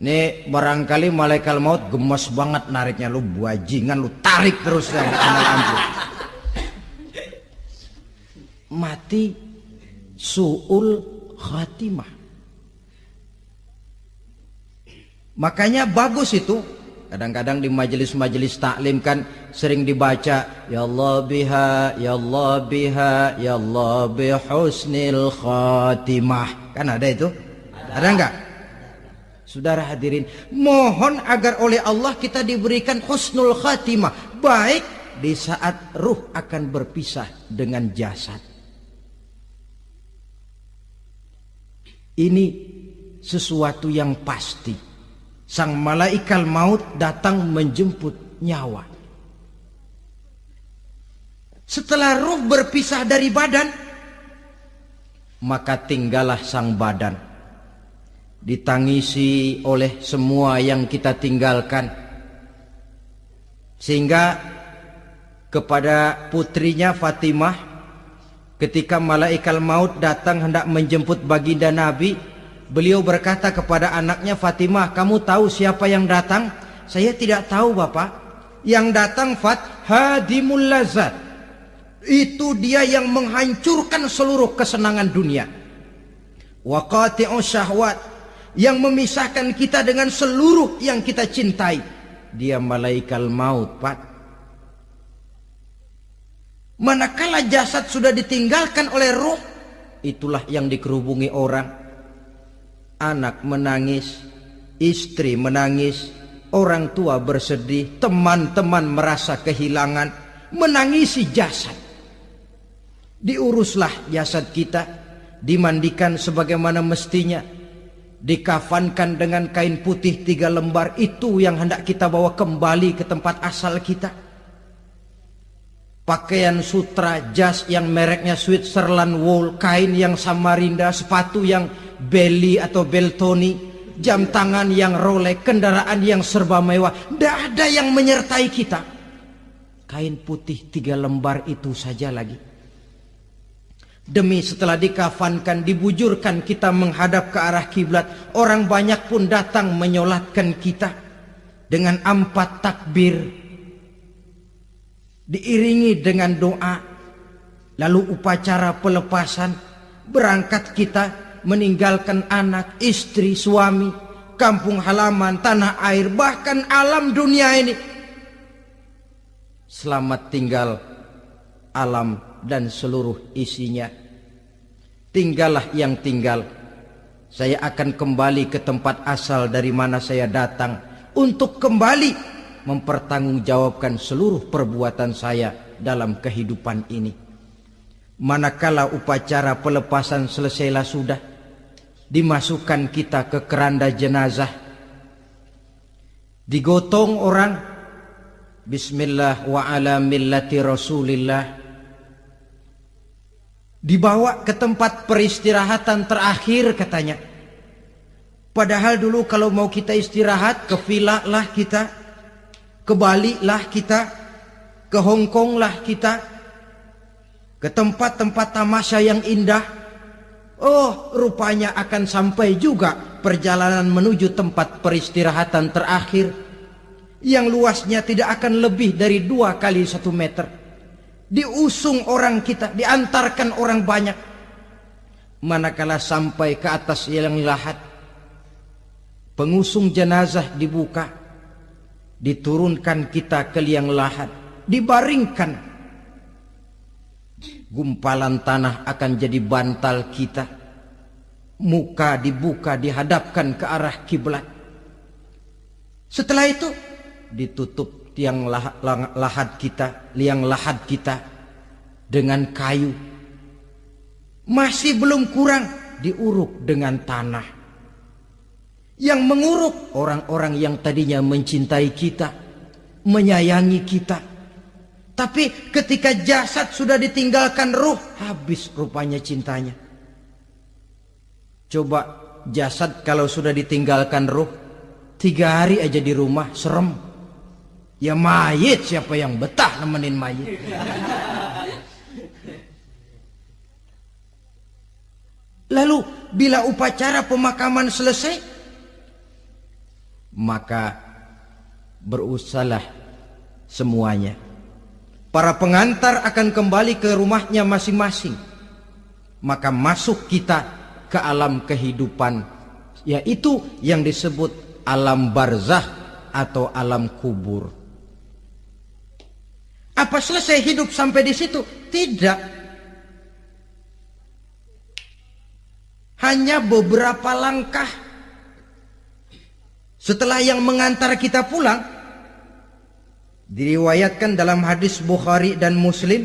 Nih barangkali malaikat maut gemes banget nariknya, lu bajingan, lu tarik terus yang ampun. Mati su'ul khatimah. Makanya bagus itu. Kadang-kadang di majelis-majelis taklim kan sering dibaca, ya Allah biha, ya Allah biha, ya Allah bihusnil khatimah. Kan ada itu? Ada enggak? Saudara hadirin, mohon agar oleh Allah kita diberikan husnul khatimah, baik di saat ruh akan berpisah dengan jasad. Ini sesuatu yang pasti. Sang malaikat maut datang menjemput nyawa. Setelah ruh berpisah dari badan, maka tinggallah sang badan, ditangisi oleh semua yang kita tinggalkan. Sehingga kepada putrinya Fatimah, ketika malaikat maut datang hendak menjemput baginda Nabi, beliau berkata kepada anaknya, Fatimah, kamu tahu siapa yang datang? Saya tidak tahu, Bapak. Yang datang hadimul lazat. Itu dia yang menghancurkan seluruh kesenangan dunia. Wa qati'us syahwat, yang memisahkan kita dengan seluruh yang kita cintai. Dia malaikat maut, Pak. Manakala jasad sudah ditinggalkan oleh ruh, itulah yang dikerubungi orang. Anak menangis, istri menangis, orang tua bersedih, teman-teman merasa kehilangan, menangisi jasad. Diuruslah jasad kita, dimandikan sebagaimana mestinya, dikafankan dengan kain putih 3 lembar, itu yang hendak kita bawa kembali ke tempat asal kita. Pakaian sutra, jas yang mereknya Switzerland wool, kain yang Samarinda, sepatu yang Belly atau Beltoni, jam tangan yang Rolex, kendaraan yang serba mewah, tidak ada yang menyertai kita. Kain putih 3 lembar itu saja lagi. Demi setelah dikafankan, dibujurkan kita menghadap ke arah kiblat, orang banyak pun datang menyolatkan kita dengan 4 takbir, diiringi dengan doa, lalu upacara pelepasan, berangkat kita meninggalkan anak, istri, suami, kampung halaman, tanah air, bahkan alam dunia ini. Selamat tinggal alam dan seluruh isinya. Tinggallah yang tinggal. Saya akan kembali ke tempat asal dari mana saya datang, untuk kembali mempertanggungjawabkan seluruh perbuatan saya dalam kehidupan ini. Manakala upacara pelepasan selesailah sudah, dimasukkan kita ke keranda jenazah, digotong orang, bismillah wa ala millati rasulillah, dibawa ke tempat peristirahatan terakhir katanya. Padahal dulu kalau mau kita istirahat, ke villa lah kita, ke Bali lah kita, ke Hong Kong lah kita, ke tempat-tempat tamasya yang indah. Oh, rupanya akan sampai juga perjalanan menuju tempat peristirahatan terakhir, yang luasnya tidak akan lebih dari 2 kali 1 meter. Diusung orang kita, diantarkan orang banyak. Manakala sampai ke atas yang lahat, pengusung jenazah dibuka, diturunkan kita ke liang lahat, dibaringkan. Gumpalan tanah akan jadi bantal kita. Muka dibuka, dihadapkan ke arah kiblat. Setelah itu ditutup tiang lahat kita, liang lahat kita dengan kayu. Masih belum kurang, diuruk dengan tanah. Yang menguruk orang-orang yang tadinya mencintai kita, menyayangi kita. Tapi ketika jasad sudah ditinggalkan ruh, habis rupanya cintanya. Coba jasad kalau sudah ditinggalkan ruh, 3 hari aja di rumah, serem. Ya mayit, siapa yang betah nemenin mayit? Lalu bila upacara pemakaman selesai, maka berusahalah semuanya. Para pengantar akan kembali ke rumahnya masing-masing. Maka masuk kita ke alam kehidupan, yaitu yang disebut alam barzakh atau alam kubur. Apa selesai hidup sampai di situ? Tidak. Hanya beberapa langkah setelah yang mengantar kita pulang. Diriwayatkan dalam hadis Bukhari dan Muslim,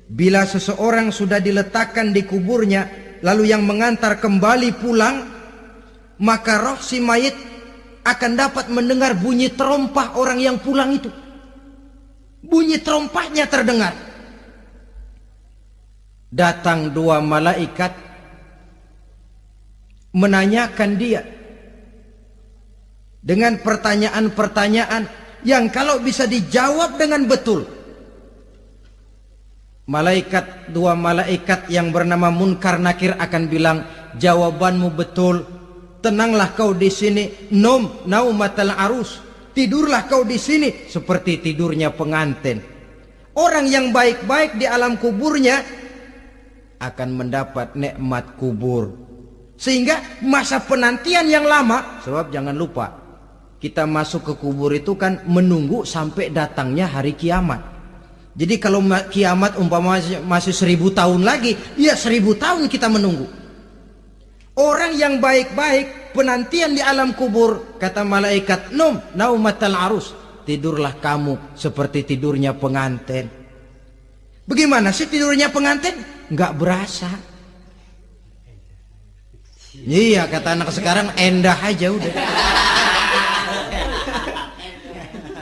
bila seseorang sudah diletakkan di kuburnya, lalu yang mengantar kembali pulang, maka roh si mayit akan dapat mendengar bunyi terompah orang yang pulang itu. Bunyi terompahnya terdengar. Datang dua malaikat menanyakan dia dengan pertanyaan-pertanyaan yang kalau bisa dijawab dengan betul. Dua malaikat yang bernama Munkar Nakir akan bilang, jawabanmu betul. Tenanglah kau di sini, naumatal arus. Tidurlah kau di sini seperti tidurnya pengantin. Orang yang baik-baik di alam kuburnya akan mendapat nikmat kubur. Sehingga masa penantian yang lama, sebab jangan lupa, kita masuk ke kubur itu kan menunggu sampai datangnya hari kiamat. Jadi kalau kiamat umpama masih 1000 tahun lagi, ya 1000 tahun kita menunggu. Orang yang baik-baik penantian di alam kubur, kata malaikat, naumatal arus, tidurlah kamu seperti tidurnya pengantin. Bagaimana sih tidurnya pengantin? Nggak berasa. Iya, kata anak sekarang, endah aja udah.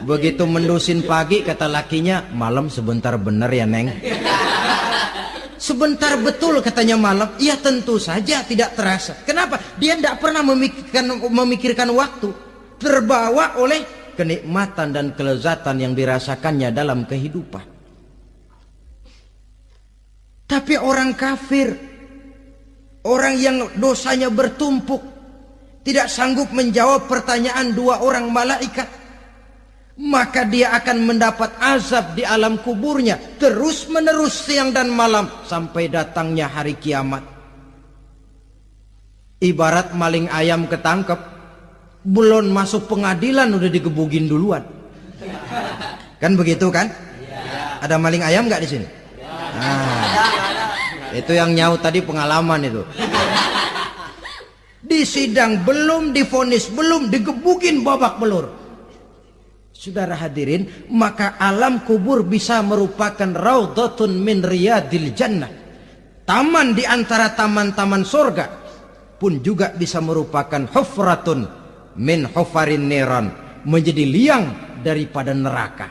Begitu mendusin pagi, kata lakinya, malam sebentar bener ya Neng. Sebentar betul katanya malam. Iya tentu saja tidak terasa. Kenapa? Dia tidak pernah memikirkan waktu. Terbawa oleh kenikmatan dan kelezatan yang dirasakannya dalam kehidupan. Tapi orang kafir, orang yang dosanya bertumpuk, tidak sanggup menjawab pertanyaan dua orang malaikat, maka dia akan mendapat azab di alam kuburnya terus menerus siang dan malam sampai datangnya hari kiamat. Ibarat maling ayam ketangkep, belum masuk pengadilan udah digebugin duluan. Kan begitu kan? Ada maling ayam nggak di sini? Nah, itu yang nyaut tadi pengalaman itu. Di sidang belum, divonis belum, digebugin babak belur. Saudara hadirin, maka alam kubur bisa merupakan raudhatun min riyadil jannah. Taman di antara taman-taman surga, pun juga bisa merupakan hufratun min hufarin niran, menjadi liang daripada neraka.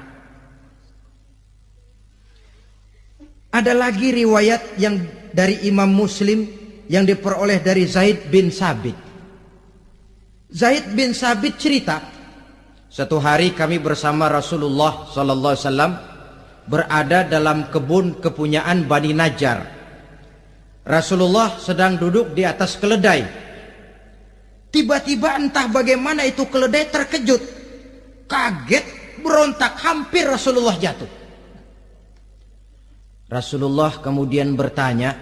Ada lagi riwayat yang dari Imam Muslim yang diperoleh dari Zaid bin Sabit. Zaid bin Sabit cerita, satu hari kami bersama Rasulullah sallallahu alaihi wasallam berada dalam kebun kepunyaan Bani Najjar. Rasulullah sedang duduk di atas keledai. Tiba-tiba entah bagaimana itu keledai terkejut, kaget, berontak, hampir Rasulullah jatuh. Rasulullah kemudian bertanya,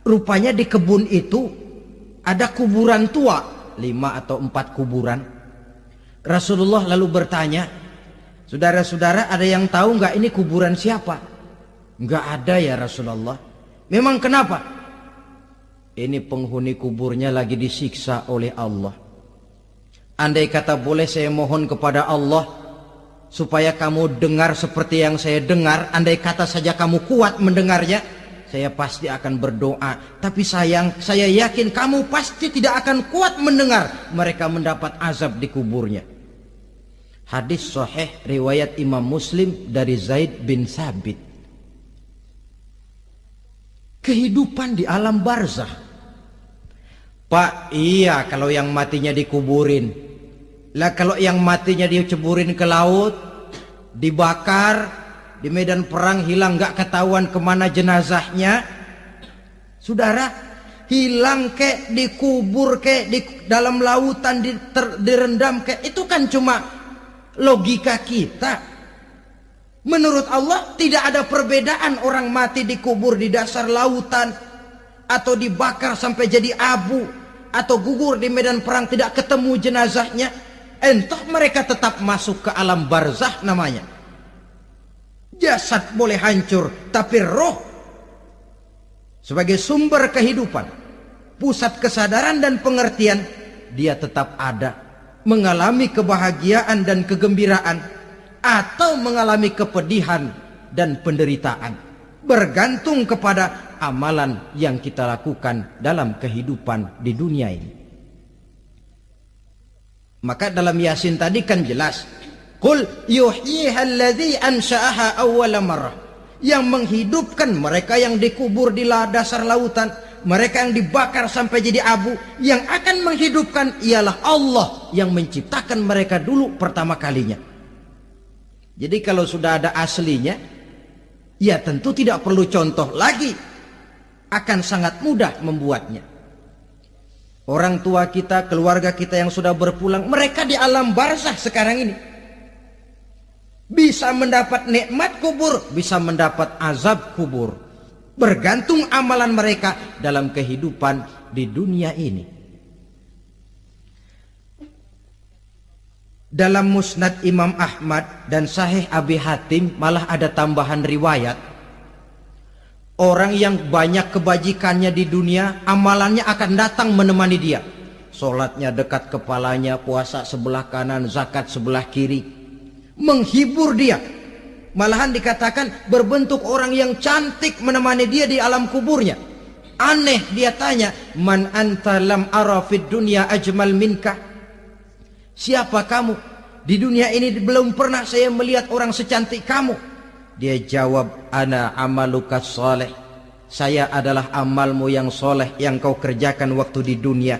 rupanya di kebun itu ada kuburan tua, 5 atau 4 kuburan. Rasulullah lalu bertanya, saudara-saudara ada yang tahu nggak ini kuburan siapa? Nggak ada ya Rasulullah. Memang kenapa? Ini penghuni kuburnya lagi disiksa oleh Allah. Andai kata boleh saya mohon kepada Allah supaya kamu dengar seperti yang saya dengar, andai kata saja kamu kuat mendengarnya, saya pasti akan berdoa. Tapi sayang, saya yakin kamu pasti tidak akan kuat mendengar mereka mendapat azab di kuburnya. Hadis sahih riwayat Imam Muslim dari Zaid bin Sabit. Kehidupan di alam barzakh. Pak, iya kalau yang matinya dikuburin. Lah kalau yang matinya diceburin ke laut, dibakar, di medan perang hilang, nggak ketahuan kemana jenazahnya. Saudara, hilang kek, dikubur kek, di dalam lautan direndam kek, itu kan cuma logika kita. Menurut Allah tidak ada perbedaan orang mati dikubur di dasar lautan, atau dibakar sampai jadi abu, atau gugur di medan perang tidak ketemu jenazahnya. Entah mereka tetap masuk ke alam barzah namanya. Jasad boleh hancur, tapi roh sebagai sumber kehidupan, pusat kesadaran dan pengertian, dia tetap ada, mengalami kebahagiaan dan kegembiraan, atau mengalami kepedihan dan penderitaan, bergantung kepada amalan yang kita lakukan dalam kehidupan di dunia ini. Maka dalam Yasin tadi kan jelas, qul yuhyiha alladzi ansha'aha awwala marrah, yang menghidupkan mereka yang dikubur di dasar lautan, mereka yang dibakar sampai jadi abu, yang akan menghidupkan ialah Allah yang menciptakan mereka dulu pertama kalinya. Jadi kalau sudah ada aslinya, ya tentu tidak perlu contoh lagi, akan sangat mudah membuatnya. Orang tua kita, keluarga kita yang sudah berpulang, mereka di alam barzah sekarang ini bisa mendapat nikmat kubur, bisa mendapat azab kubur, bergantung amalan mereka dalam kehidupan di dunia ini. Dalam Musnad Imam Ahmad dan Sahih Abi Hatim malah ada tambahan riwayat. Orang yang banyak kebajikannya di dunia, amalannya akan datang menemani dia. Sholatnya dekat kepalanya, puasa sebelah kanan, zakat sebelah kiri, menghibur dia. Malahan dikatakan berbentuk orang yang cantik menemani dia di alam kuburnya. Aneh, dia tanya, man anta lam ara fid dunya ajmal minka. Siapa kamu? Di dunia ini belum pernah saya melihat orang secantik kamu. Dia jawab, ana amaluka soleh. Saya adalah amalmu yang soleh yang kau kerjakan waktu di dunia.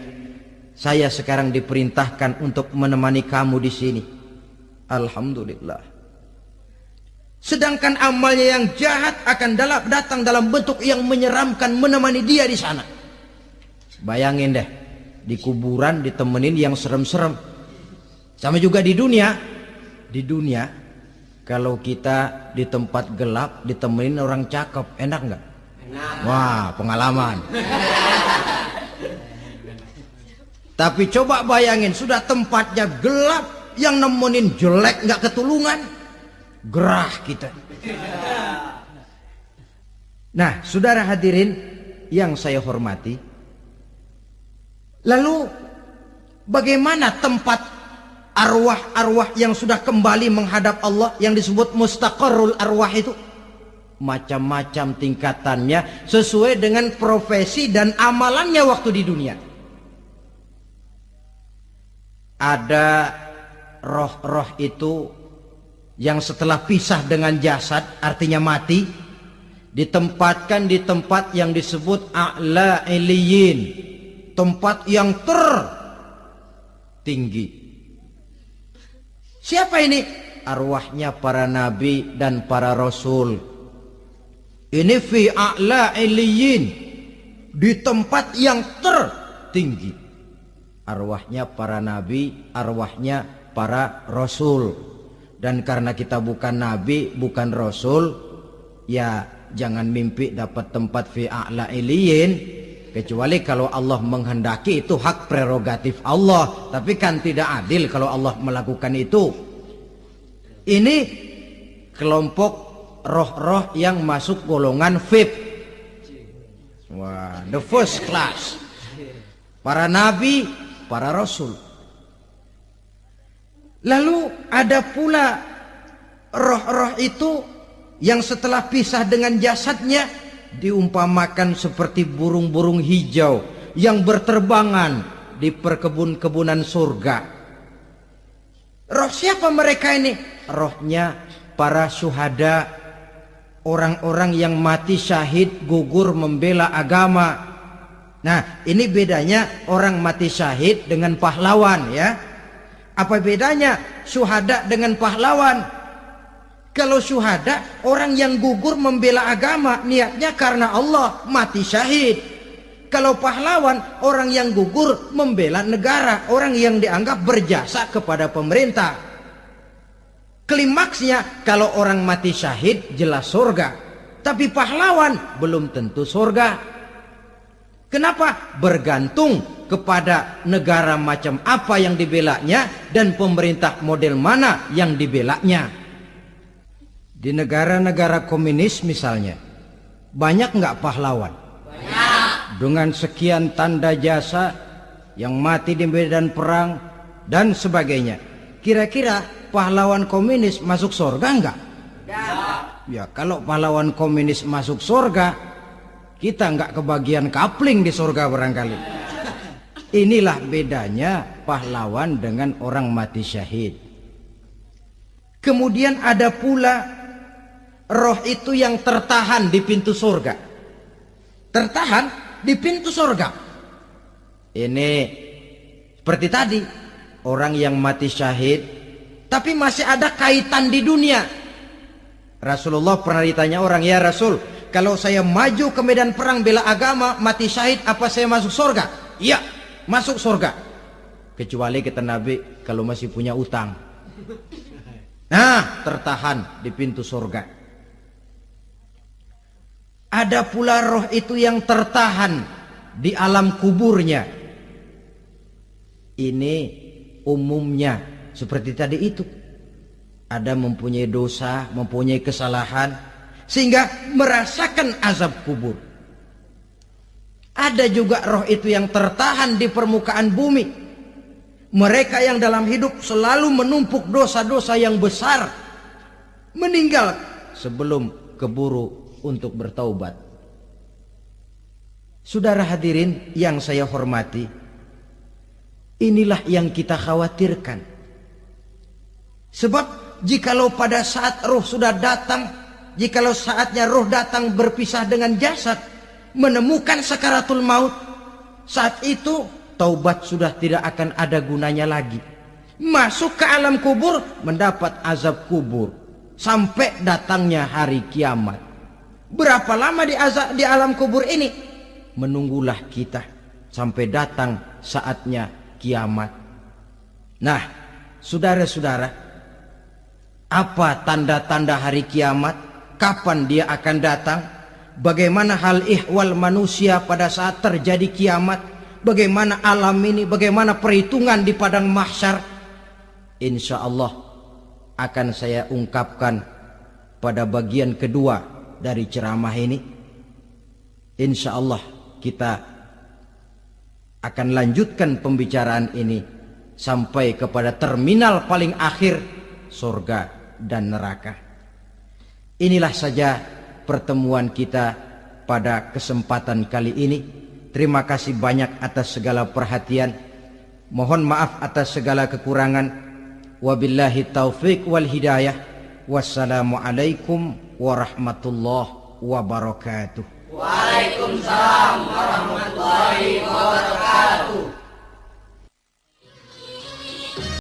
Saya sekarang diperintahkan untuk menemani kamu di sini. Alhamdulillah. Sedangkan amalnya yang jahat akan datang dalam bentuk yang menyeramkan menemani dia di sana. Bayangin deh, di kuburan ditemenin yang serem-serem. Sama juga di dunia. Di dunia, kalau kita di tempat gelap ditemenin orang cakep, enak nggak? Enak. Wah, pengalaman. Tapi coba bayangin, sudah tempatnya gelap, yang nemenin jelek nggak ketulungan, gerah kita. Nah, saudara hadirin yang saya hormati, lalu bagaimana tempat arwah-arwah yang sudah kembali menghadap Allah yang disebut mustaqarrul arwah itu? Macam-macam tingkatannya sesuai dengan profesi dan amalannya waktu di dunia. Ada roh-roh itu yang setelah pisah dengan jasad, artinya mati, ditempatkan di tempat yang disebut a'la iliyin, tempat yang tertinggi. Siapa ini? Arwahnya para nabi dan para rasul. Ini fi a'la iliyin, di tempat yang tertinggi. Arwahnya para nabi, arwahnya para rasul. Dan karena kita bukan nabi, bukan rasul, ya jangan mimpi dapat tempat fi a'la iliyin. Kecuali kalau Allah menghendaki, itu hak prerogatif Allah. Tapi kan tidak adil kalau Allah melakukan itu. Ini kelompok roh-roh yang masuk golongan VIP. Wah, the first class. Para nabi, para rasul. Lalu ada pula roh-roh itu yang setelah pisah dengan jasadnya diumpamakan seperti burung-burung hijau yang berterbangan di perkebun-kebunan surga. Roh siapa mereka ini? Rohnya para syuhada, orang-orang yang mati syahid gugur membela agama. Nah, ini bedanya orang mati syahid dengan pahlawan, ya. Apa bedanya syuhada dengan pahlawan? Kalau syuhada, orang yang gugur membela agama, niatnya karena Allah, mati syahid. Kalau pahlawan, orang yang gugur membela negara, orang yang dianggap berjasa kepada pemerintah. Klimaksnya, kalau orang mati syahid jelas surga, tapi pahlawan belum tentu surga. Kenapa? Bergantung kepada negara macam apa yang dibelanya dan pemerintah model mana yang dibelanya. Di negara-negara komunis misalnya, banyak nggak pahlawan? Banyak. Dengan sekian tanda jasa yang mati di medan perang dan sebagainya. Kira-kira pahlawan komunis masuk surga enggak? Tidak. Ya, kalau pahlawan komunis masuk surga, kita enggak kebagian kapling di surga barangkali. Inilah bedanya pahlawan dengan orang mati syahid. Kemudian ada pula roh itu yang tertahan di pintu surga. Tertahan di pintu surga. Ini seperti tadi, orang yang mati syahid tapi masih ada kaitan di dunia. Rasulullah pernah ditanya orang, "Ya Rasul, kalau saya maju ke medan perang bela agama, mati syahid, apa saya masuk surga?" "Iya, masuk surga. Kecuali," kata Nabi, "kalau masih punya utang." Nah, tertahan di pintu surga. Ada pula roh itu yang tertahan di alam kuburnya. Ini umumnya seperti tadi itu. Ada mempunyai dosa, mempunyai kesalahan, sehingga merasakan azab kubur. Ada juga roh itu yang tertahan di permukaan bumi. Mereka yang dalam hidup selalu menumpuk dosa-dosa yang besar, meninggal sebelum keburu untuk bertaubat. Saudara hadirin yang saya hormati, inilah yang kita khawatirkan. Sebab jikalau pada saat roh sudah datang, jikalau saatnya roh datang berpisah dengan jasad, menemukan sakaratul maut, saat itu taubat sudah tidak akan ada gunanya lagi. Masuk ke alam kubur, mendapat azab kubur sampai datangnya hari kiamat. Berapa lama di alam kubur ini? Menunggulah kita sampai datang saatnya kiamat. Nah, saudara-saudara, apa tanda-tanda hari kiamat? Kapan dia akan datang? Bagaimana hal ihwal manusia pada saat terjadi kiamat? Bagaimana alam ini? Bagaimana perhitungan di padang mahsyar? Insya Allah akan saya ungkapkan pada bagian kedua dari ceramah ini. Insya Allah kita akan lanjutkan pembicaraan ini sampai kepada terminal paling akhir, surga dan neraka. Inilah saja pertemuan kita pada kesempatan kali ini. Terima kasih banyak atas segala perhatian. Mohon maaf atas segala kekurangan. Wabillahi taufiq wal hidayah. Wassalamualaikum warahmatullahi wabarakatuh. Waalaikumsalam warahmatullahi wabarakatuh.